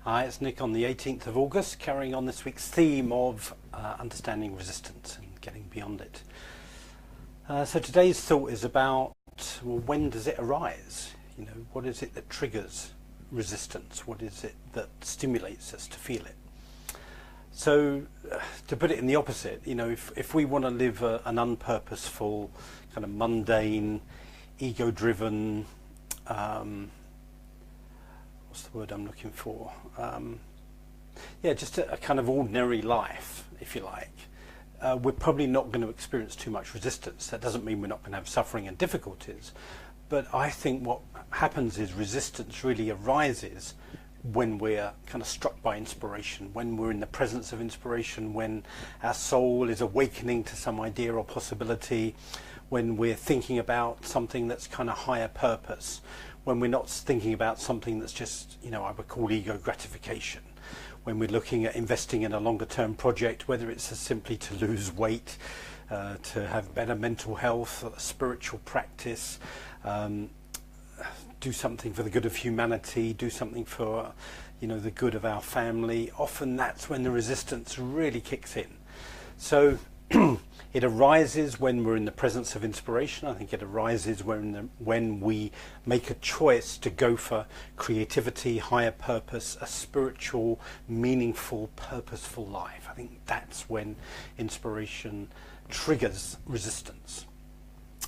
Hi, it's Nick on the 18th of August, carrying on this week's theme of understanding resistance and getting beyond it. So today's thought is about, well, when does it arise? You know, what is it that triggers resistance? What is it that stimulates us to feel it? So to put it in the opposite, you know, if we want to live an unpurposeful, kind of mundane, ego-driven, what's the word I'm looking for? Just a kind of ordinary life, if you like. We're probably not going to experience too much resistance. That doesn't mean we're not going to have suffering and difficulties, but I think what happens is resistance really arises when we're kind of struck by inspiration, when we're in the presence of inspiration, when our soul is awakening to some idea or possibility, when we're thinking about something that's kind of higher purpose, when we're not thinking about something that's just, you know, I would call ego gratification, when we're looking at investing in a longer term project, whether it's simply to lose weight, to have better mental health, a spiritual practice, do something for the good of humanity, do something for, you know, the good of our family. Often that's when the resistance really kicks in. So it arises when we're in the presence of inspiration. I think it arises when we make a choice to go for creativity, higher purpose, a spiritual, meaningful, purposeful life. I think that's when inspiration triggers resistance.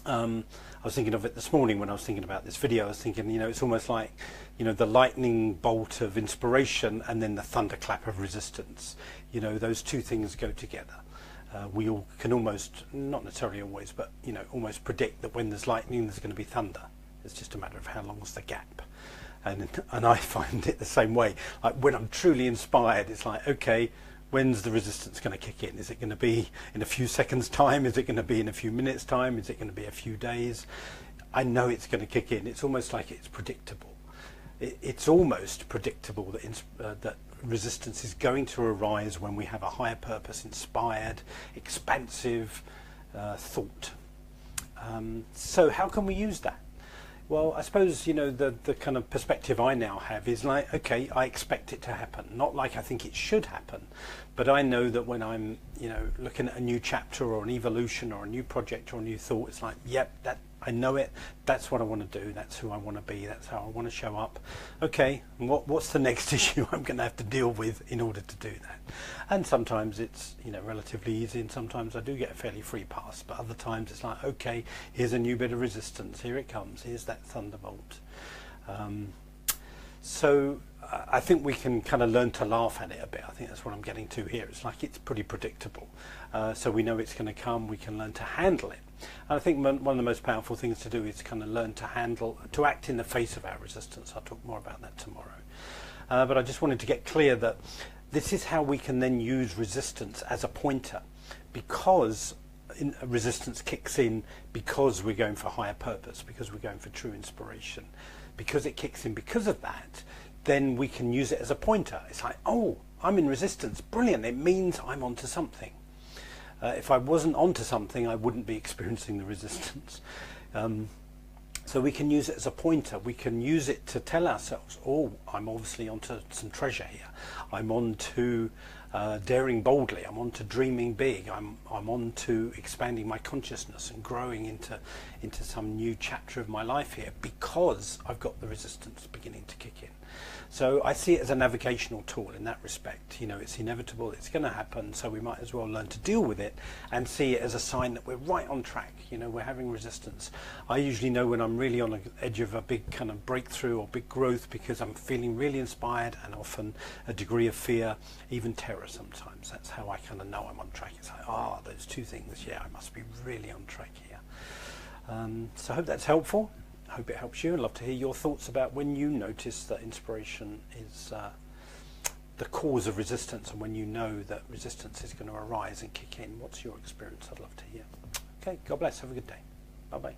I was thinking of it this morning when I was thinking about this video. I was thinking, you know, it's almost like, you know, the lightning bolt of inspiration and then the thunderclap of resistance. You know, those two things go together. We all can almost, not necessarily always, but, you know, almost predict that when there's lightning, there's going to be thunder. It's just a matter of how long's the gap. And I find it the same way. Like when I'm truly inspired, it's like, okay, when's the resistance going to kick in? Is it going to be in a few seconds' time? Is it going to be in a few minutes' time? Is it going to be a few days? I know it's going to kick in. It's almost like it's predictable. It's almost predictable that resistance is going to arise when we have a higher purpose, inspired, expansive thought. So how can we use that? Well, I suppose, you know, the kind of perspective I now have is like, okay, I expect it to happen. Not like I think it should happen, but I know that when I'm, you know, looking at a new chapter or an evolution or a new project or a new thought, it's like, yep, that I know it. That's what I want to do. That's who I want to be. That's how I want to show up. Okay, and what's the next issue I'm going to have to deal with in order to do that? And sometimes it's, you know, relatively easy, and sometimes I do get a fairly free pass. But other times it's like, okay, here's a new bit of resistance. Here it comes. Here's that thunderbolt. So I think we can kind of learn to laugh at it a bit. I think that's what I'm getting to here. It's like it's pretty predictable. So we know it's going to come. We can learn to handle it. And I think one of the most powerful things to do is kind of learn to act in the face of our resistance. I'll talk more about that tomorrow. But I just wanted to get clear that this is how we can then use resistance as a pointer, because resistance kicks in because we're going for higher purpose, because we're going for true inspiration. Because it kicks in because of that, then we can use it as a pointer. It's like, oh, I'm in resistance. Brilliant. It means I'm onto something. If I wasn't onto something, I wouldn't be experiencing the resistance. So we can use it as a pointer. We can use it to tell ourselves, oh, I'm obviously onto some treasure here. I'm on to daring boldly. I'm on to dreaming big. I'm on to expanding my consciousness and growing into some new chapter of my life here, because I've got the resistance beginning to kick in. So I see it as a navigational tool in that respect. You know, it's inevitable, it's going to happen, so we might as well learn to deal with it and see it as a sign that we're right on track. You know, we're having resistance. I usually know when I'm really on the edge of a big kind of breakthrough or big growth, because I'm feeling really inspired, and often a degree of fear, even terror sometimes. That's how I kind of know I'm on track. It's like, those two things, yeah, I must be really on track here. So I hope that's helpful. I hope it helps you. I'd love to hear your thoughts about when you notice that inspiration is the cause of resistance, and when you know that resistance is going to arise and kick in. What's your experience? I'd love to hear. Okay, God bless. Have a good day. Bye-bye.